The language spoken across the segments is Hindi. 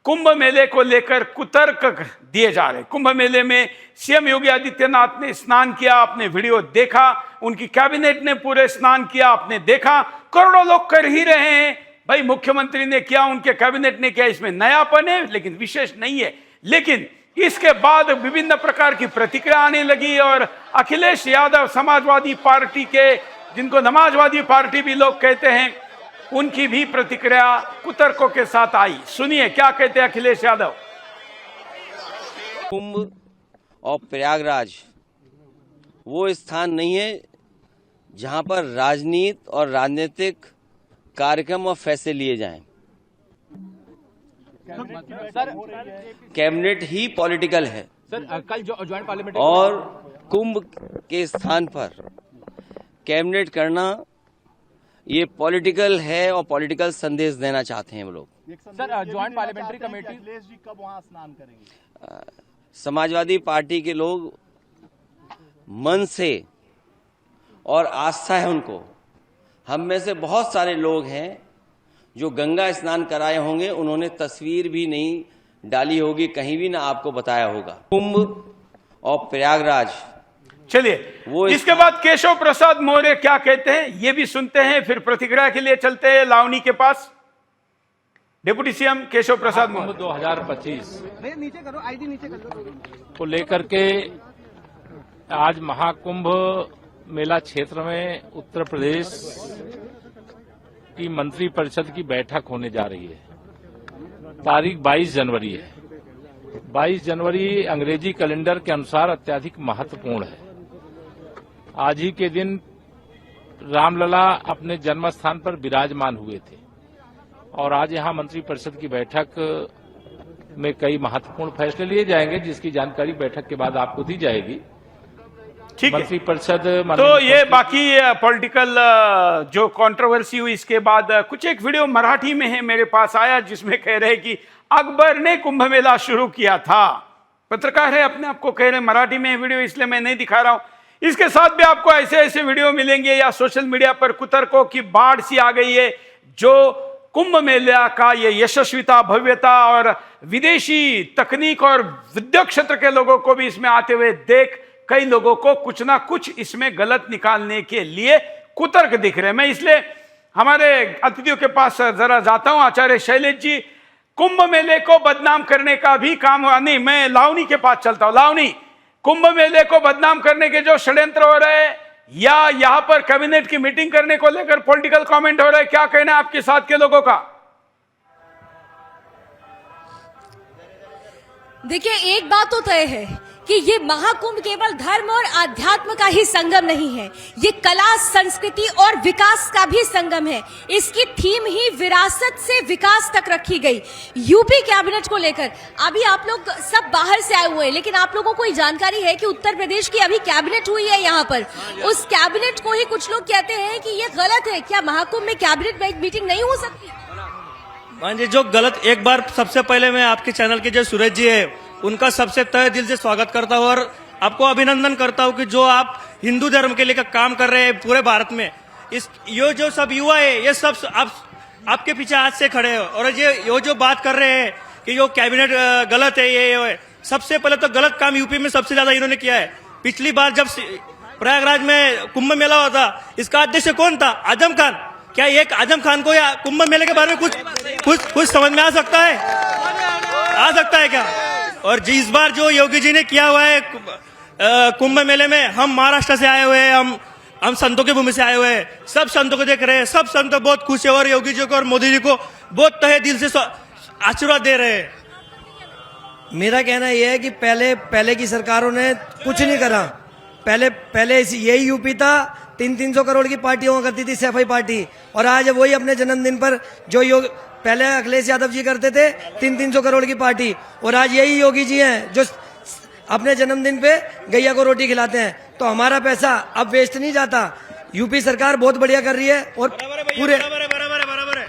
कुंभ मेले को लेकर कुतर्क दिए जा रहे। कुंभ मेले में सीएम योगी आदित्यनाथ ने स्नान किया, आपने वीडियो देखा, उनकी कैबिनेट ने पूरे स्नान किया, आपने देखा, करोड़ों लोग कर ही रहे हैं। भाई मुख्यमंत्री ने किया, उनके कैबिनेट ने किया, इसमें नयापन है लेकिन विशेष नहीं है। लेकिन इसके बाद विभिन्न प्रकार की प्रतिक्रिया आने लगी और अखिलेश यादव समाजवादी पार्टी के, जिनको समाजवादी पार्टी भी लोग कहते हैं, उनकी भी प्रतिक्रिया कुतर्कों के साथ आई। सुनिए क्या कहते हैं अखिलेश यादव। कुंभ और प्रयागराज वो स्थान नहीं है जहां पर राजनीति और राजनीतिक कार्यक्रम और फैसले लिए जाएं। कैबिनेट ही पॉलिटिकल है सर। कल जो ज्वाइंट पार्लियामेंट और कुंभ के स्थान पर कैबिनेट करना ये पॉलिटिकल है और पॉलिटिकल संदेश देना चाहते हैं वो लोग। Sir joint parliamentary committee Akhilesh ji कब वहां स्नान करेंगे? समाजवादी पार्टी के लोग मन से और आस्था है उनको। हम में से बहुत सारे लोग हैं जो गंगा स्नान कराए होंगे, उन्होंने तस्वीर भी नहीं डाली होगी, कहीं भी ना आपको बताया होगा। कुंभ और प्रयागराज। चलिए इसके बाद केशव प्रसाद मौर्य क्या कहते हैं ये भी सुनते हैं, फिर प्रतिक्रिया के लिए चलते हैं लावनी के पास। डिप्टी सीएम केशव प्रसाद मौर्य 2025 नीचे करो, आईडी नीचे करो, को लेकर के आज महाकुंभ मेला क्षेत्र में उत्तर प्रदेश की मंत्री परिषद की बैठक होने जा रही है। तारीख 22 जनवरी है। 22 जनवरी अंग्रेजी कैलेंडर के अनुसार अत्यधिक महत्वपूर्ण है। आज ही के दिन रामलला अपने जन्म स्थान पर विराजमान हुए थे और आज यहां मंत्री परिषद की बैठक में कई महत्वपूर्ण फैसले लिए जाएंगे, जिसकी जानकारी बैठक के बाद आपको दी जाएगी। ठीक है। मंत्री परिषद तो ये बाकी पॉलिटिकल जो कंट्रोवर्सी हुई, इसके बाद कुछ एक वीडियो मराठी में है मेरे पास आया, जिसमें कह रहे कि अकबर ने कुंभ मेला शुरू किया था। पत्रकार है, अपने आप को कह रहे मराठी में वीडियो, इसलिए मैं नहीं दिखा रहा हूं। इसके साथ भी आपको ऐसे ऐसे वीडियो मिलेंगे या सोशल मीडिया पर कुतर्कों की बाढ़ सी आ गई है, जो कुंभ मेला का ये यशस्विता, भव्यता और विदेशी तकनीक और विद्युत क्षेत्र के लोगों को भी इसमें आते हुए देख कई लोगों को कुछ ना कुछ इसमें गलत निकालने के लिए कुतर्क दिख रहे हैं। मैं इसलिए हमारे अतिथियों के पास जरा जाता हूं। आचार्य शैलेश जी, कुंभ मेले को बदनाम करने का भी काम हुआ नहीं। मैं लावनी के पास चलता हूं। लावनी, कुंभ मेले को बदनाम करने के जो षड्यंत्र हो रहे हैं या यहां पर कैबिनेट की मीटिंग करने को लेकर पॉलिटिकल कमेंट हो रहे हैं, क्या कहना है आपके साथ के लोगों का? देखिए, एक बात तो तय है कि ये महाकुंभ केवल धर्म और आध्यात्म का ही संगम नहीं है, ये कला, संस्कृति और विकास का भी संगम है। इसकी थीम ही विरासत से विकास तक रखी गई। यूपी कैबिनेट को लेकर अभी आप लोग सब बाहर से आए हुए हैं, लेकिन आप लोगों को ये जानकारी है कि उत्तर प्रदेश की अभी कैबिनेट हुई है यहाँ पर। उस कैबिनेट को ही कुछ लोग कहते हैं कि ये गलत है। क्या महाकुंभ में कैबिनेट मीटिंग नहीं हो सकती? मान जी, जो गलत, एक बार सबसे पहले मैं आपके चैनल के जो सूरज जी है उनका सबसे तहे दिल से स्वागत करता हूँ और आपको अभिनंदन करता हूँ कि जो आप हिंदू धर्म के लिए काम कर रहे हैं पूरे भारत में। ये जो सब युवा है, ये सब आपके पीछे हाथ से खड़े हैं और ये जो बात कर रहे हैं कि जो कैबिनेट गलत है, ये सबसे पहले तो गलत काम यूपी में सबसे ज्यादा इन्होंने किया है। पिछली बार जब प्रयागराज में कुंभ मेला हुआ था, इसका अध्यक्ष कौन था? आजम खान। क्या एक आजम खान को या कुंभ मेले के बारे में कुछ समझ में आ सकता है? आ सकता है क्या? और इस बार जो योगी जी ने किया हुआ है कुंभ मेले में, हम महाराष्ट्र से आए हुए हैं, हम संतों की भूमि से आए हुए हैं, सब संतों को देख रहे हैं, सब संत बहुत खुश है और योगी जी को और मोदी जी को बहुत तहे दिल से आशीर्वाद दे रहे हैं। मेरा कहना यह है कि पहले की सरकारों ने कुछ नहीं करा। पहले यही यूपी था, 300 करोड़ की पार्टी हुआ करती थी, सफाई पार्टी, और आज वही अपने जन्मदिन पर जो पहले अखिलेश यादव जी करते थे 300 करोड़ की पार्टी, और आज यही योगी जी हैं जो अपने जन्मदिन पे गैया को रोटी खिलाते हैं। तो हमारा पैसा अब वेस्ट नहीं जाता। यूपी सरकार बहुत बढ़िया कर रही है और पूरे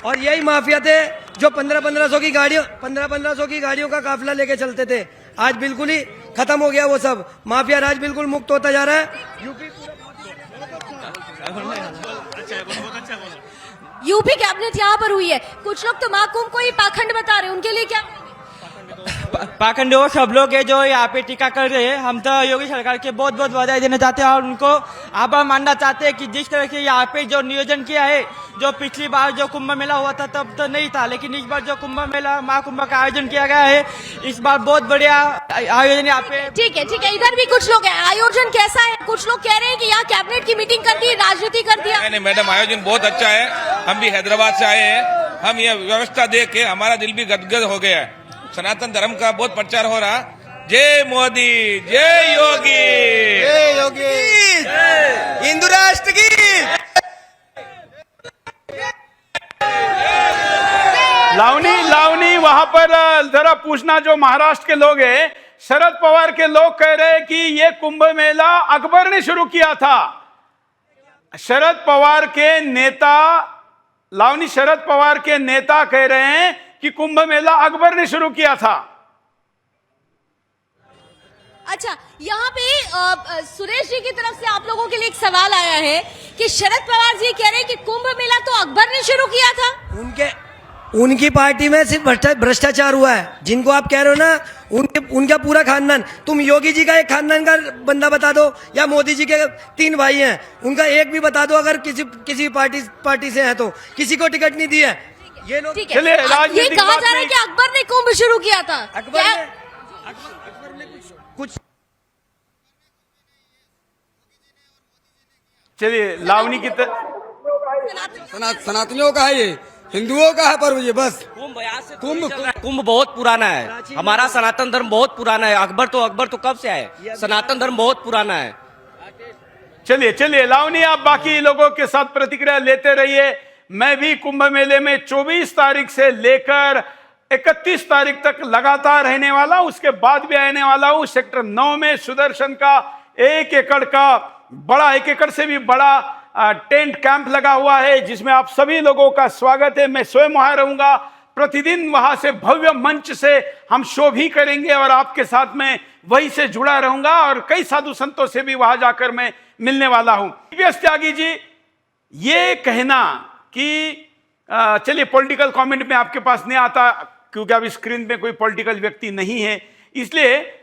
और यही माफिया थे जो 1500 की गाड़ियों का काफिला लेके चलते थे, आज बिल्कुल ही खत्म हो गया वो सब। माफिया राज बिल्कुल मुक्त होता जा रहा है। यूपी कैबिनेट यहाँ पर हुई है। कुछ लोग तो महाकुंभ को ही पाखंड बता रहे हैं, उनके लिए क्या? पाखंडी वो सब लोग है जो यहाँ पे टीका कर रहे हैं, हम तो योगी सरकार के बहुत बहुत बधाई देना चाहते हैं और उनको आभार मानना चाहते हैं कि जिस तरह से यहाँ पे जो नियोजन किया है, जो पिछली बार जो कुंभ मेला हुआ था तब तो नहीं था, लेकिन इस बार जो कुंभ मेला महाकुंभ का आयोजन किया गया है, इस बार बहुत बढ़िया आयोजन यहाँ पे। ठीक है, इधर भी कुछ लोग हैं, आयोजन कैसा है? कुछ लोग कह रहे हैं कि यहाँ कैबिनेट की मीटिंग कर दी, राजनीति कर दिया। नहीं मैडम, आयोजन बहुत अच्छा है। हम भी हैदराबाद से आए हैं, हम ये व्यवस्था देख के हमारा दिल भी गदगद हो गया है। सनातन धर्म का बहुत प्रचार हो रहा। जय मोदी, जय योगी, जय योगी, हिंदू राष्ट्र की। लावनी वहां पर जरा पूछना, जो महाराष्ट्र के लोग हैं, शरद पवार के लोग कह रहे हैं कि ये कुंभ मेला अकबर ने शुरू किया था। शरद पवार के नेता कह रहे हैं कि कुंभ मेला अकबर ने शुरू किया था। अच्छा, यहाँ पे सुरेश जी की तरफ से आप लोगों के लिए एक सवाल आया है कि शरद पवार जी कह रहे हैं कि कुंभ मेला तो अकबर ने शुरू किया था। उनकी पार्टी में सिर्फ भ्रष्टाचार हुआ है। जिनको आप कह रहे हो ना, उनका पूरा खानदान, तुम योगी जी का एक खानदान का बंदा बता दो या मोदी जी के 3 भाई हैं, उनका एक भी बता दो अगर किसी पार्टी से है तो। किसी को टिकट नहीं दी है ये लोग। ठीक है, ये कहा जा रहा है कि अकबर ने कुंभ शुरू किया था। अकबर ने कुछ चलिए, लावनी की सनातनियों का है, ये हिंदुओं का है पर्व ये बस। कुंभ बहुत पुराना है, हमारा सनातन धर्म बहुत पुराना है। अकबर तो कब से आए, सनातन धर्म बहुत पुराना है। चलिए लावनी, आप बाकी लोगों के साथ प्रतिक्रिया लेते रहिए। मैं भी कुंभ मेले में 24 तारीख से लेकर 31 तारीख तक लगातार रहने वाला हूं, उसके बाद भी आने वाला हूं। सेक्टर 9 में सुदर्शन का 1 एकड़ का बड़ा, 1 एकड़ से भी बड़ा टेंट कैंप लगा हुआ है, जिसमें आप सभी लोगों का स्वागत है। मैं स्वयं वहां रहूंगा, प्रतिदिन वहां से भव्य मंच से हम शो भी करेंगे और आपके साथ में वहीं से जुड़ा रहूंगा और कई साधु संतों से भी वहां जाकर मैं मिलने वाला हूं। दिव्यस त्यागी जी, ये कहना कि चलिए पॉलिटिकल कमेंट में आपके पास नहीं आता क्योंकि अभी स्क्रीन पे कोई पॉलिटिकल व्यक्ति नहीं है, इसलिए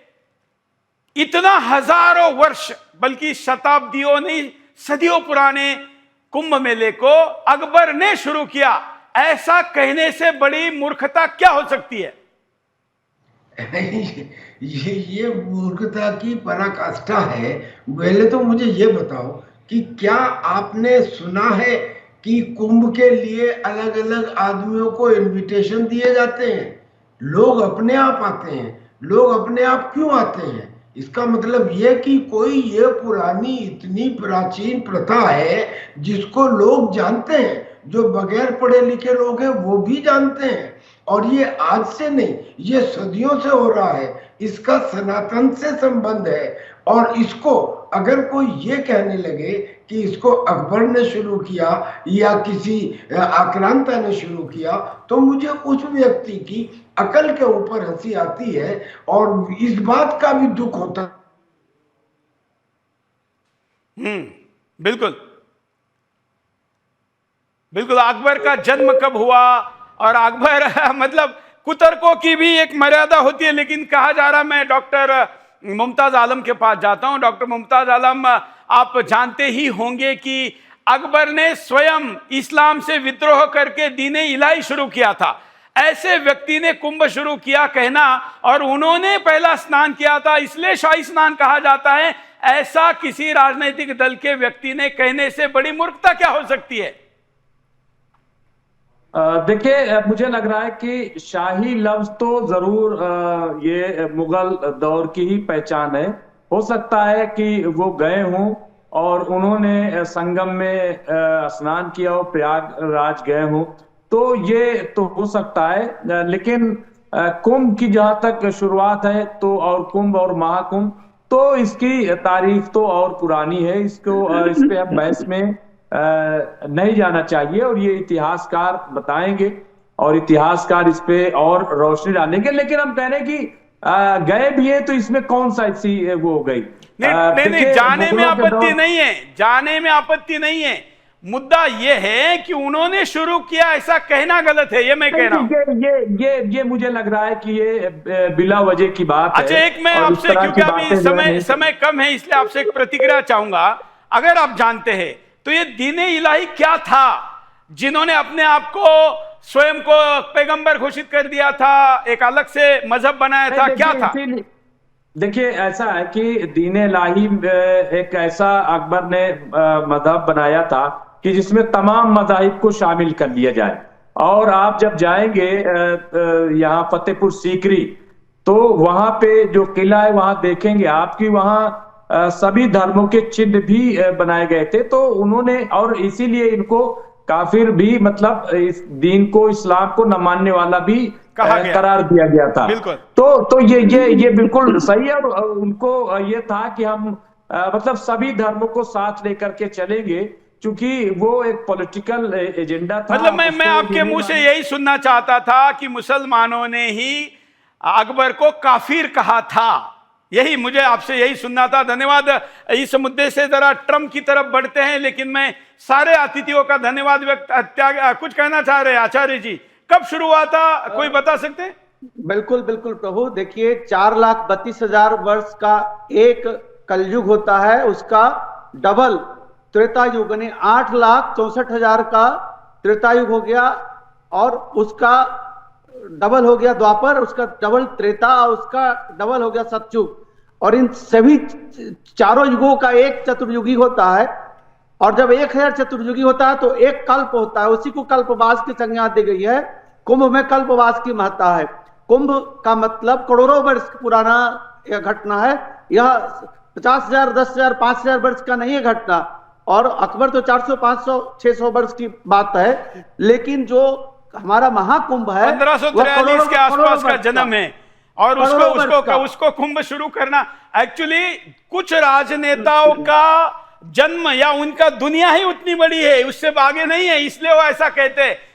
इतना हजारों वर्ष बल्कि शताब्दियों नहीं सदियों पुराने कुंभ मेले को अकबर ने शुरू किया, ऐसा कहने से बड़ी मूर्खता क्या हो सकती है? ये मूर्खता की पराकाष्ठा है। पहले तो मुझे ये बताओ कि क्या आपने सुना है कि कुंभ के लिए अलग अलग आदमियों को इनविटेशन दिए जाते हैं? लोग अपने आप आते हैं। लोग अपने आप क्यों आते हैं? इसका मतलब ये कि कोई ये पुरानी इतनी प्राचीन प्रथा है जिसको लोग जानते हैं, जो बगैर पढ़े लिखे लोग हैं वो भी जानते हैं, और ये आज से नहीं, ये सदियों से हो रहा है। इसका सनातन से संबंध है। और इसको अगर कोई ये कहने लगे कि इसको अकबर ने शुरू किया या किसी आक्रांता ने शुरू किया, तो मुझे उस व्यक्ति की अकल के ऊपर हंसी आती है और इस बात का भी दुख होता है। बिल्कुल अकबर का जन्म कब हुआ, और अकबर मतलब कुतर्कों की भी एक मर्यादा होती है। लेकिन कहा जा रहा, मैं डॉक्टर मुमताज आलम के पास जाता हूं। डॉक्टर मुमताज आलम, आप जानते ही होंगे कि अकबर ने स्वयं इस्लाम से विद्रोह करके दीन इलाही शुरू किया था। ऐसे व्यक्ति ने कुंभ शुरू किया कहना, और उन्होंने पहला स्नान किया था इसलिए शाही स्नान कहा जाता है, ऐसा किसी राजनीतिक दल के व्यक्ति ने कहने से बड़ी मूर्खता क्या हो सकती है? देखिए, मुझे लग रहा है कि शाही लफ्ज तो जरूर ये मुगल दौर की ही पहचान है। हो सकता है कि वो गए हों और उन्होंने संगम में स्नान किया हो, प्रयागराज गए हों, तो ये तो हो सकता है। लेकिन कुंभ की जहां तक शुरुआत है तो, और कुंभ और महाकुंभ, तो इसकी तारीख तो और पुरानी है। इस पे हम बहस में नहीं जाना चाहिए, और ये इतिहासकार बताएंगे और इतिहासकार इस पे और रोशनी डालेंगे। लेकिन हम कह रहे हैं कि गए भी है तो इसमें कौन सा ऐसी वो हो गई? नहीं, जाने में आपत्ति नहीं है, जाने में आपत्ति नहीं है। मुद्दा ये है कि उन्होंने शुरू किया, ऐसा कहना गलत है, ये मैं कह रहा हूं। ये मुझे लग रहा है कि ये बिला वजह की बात है। अच्छा, एक मैं और इस आपसे, तरह क्योंकि की अभी बातें जो है समय कम है, इसलिए आपसे एक प्रतिक्रिया चाहूंगा। अगर आप जानते हैं तो ये दीन इलाही क्या था जिन्होंने अपने आप को स्वयं को पैगंबर घोषित कर दिया था, एक अलग से मजहब बनाया था, क्या था? देखिए, ऐसा है कि दीन इलाही एक ऐसा अकबर ने मजहब बनाया था कि जिसमें तमाम मजाहिब को शामिल कर लिया जाए। और आप जब जाएंगे यहाँ फतेहपुर सीकरी, तो वहां पे जो किला है वहां देखेंगे आपकी, वहां सभी धर्मों के चिन्ह भी बनाए गए थे। तो उन्होंने, और इसीलिए इनको काफिर भी, मतलब इस दीन को, इस्लाम को न मानने वाला भी करार दिया गया था। तो ये बिल्कुल सही है। और उनको ये था कि हम मतलब सभी धर्मों को साथ लेकर के चलेंगे, क्योंकि वो एक पॉलिटिकल एजेंडा था। मतलब मैं आपके मुंह से यही सुनना चाहता था कि मुसलमानों ने ही अकबर को काफिर कहा था, यही मुझे आपसे यही सुनना था। धन्यवाद। इस मुद्दे से जरा ट्रम्प की तरफ बढ़ते हैं, लेकिन मैं सारे अतिथियों का धन्यवाद कुछ कहना चाह रहे हैं आचार्य जी, कब शुरू हुआ था, कोई बता सकते हैं? बिल्कुल बिल्कुल प्रभु, देखिए 4,32,000 वर्ष का एक कलयुग होता है, उसका डबल त्रेता युग यानी 8,64,000 का त्रेता युग हो गया, और उसका डबल हो गया द्वापर, उसका डबल त्रेता, उसका डबल हो गया सतयुग। और इन सभी चारों युगों का एक चतुर्युगी होता है। और जब 1000 चतुर्युगी होता है तो एक कल्प होता है, उसी को कल्पवास की संज्ञा दी गई है। कुंभ में कल्पवास की महत्ता है। कुंभ का मतलब करोड़ों वर्ष पुराना यह घटना है। यह 50,000, 10,000, 5,000 वर्ष का नहीं है घटना। और अकबर तो 400, 500, 600 वर्ष की बात है, लेकिन जो हमारा महाकुंभ है 1543 के आसपास का जन्म है। और उसको कुंभ शुरू करना, एक्चुअली कुछ राजनेताओं का जन्म या उनका दुनिया ही उतनी बड़ी है, उससे आगे नहीं है, इसलिए वो ऐसा कहते हैं।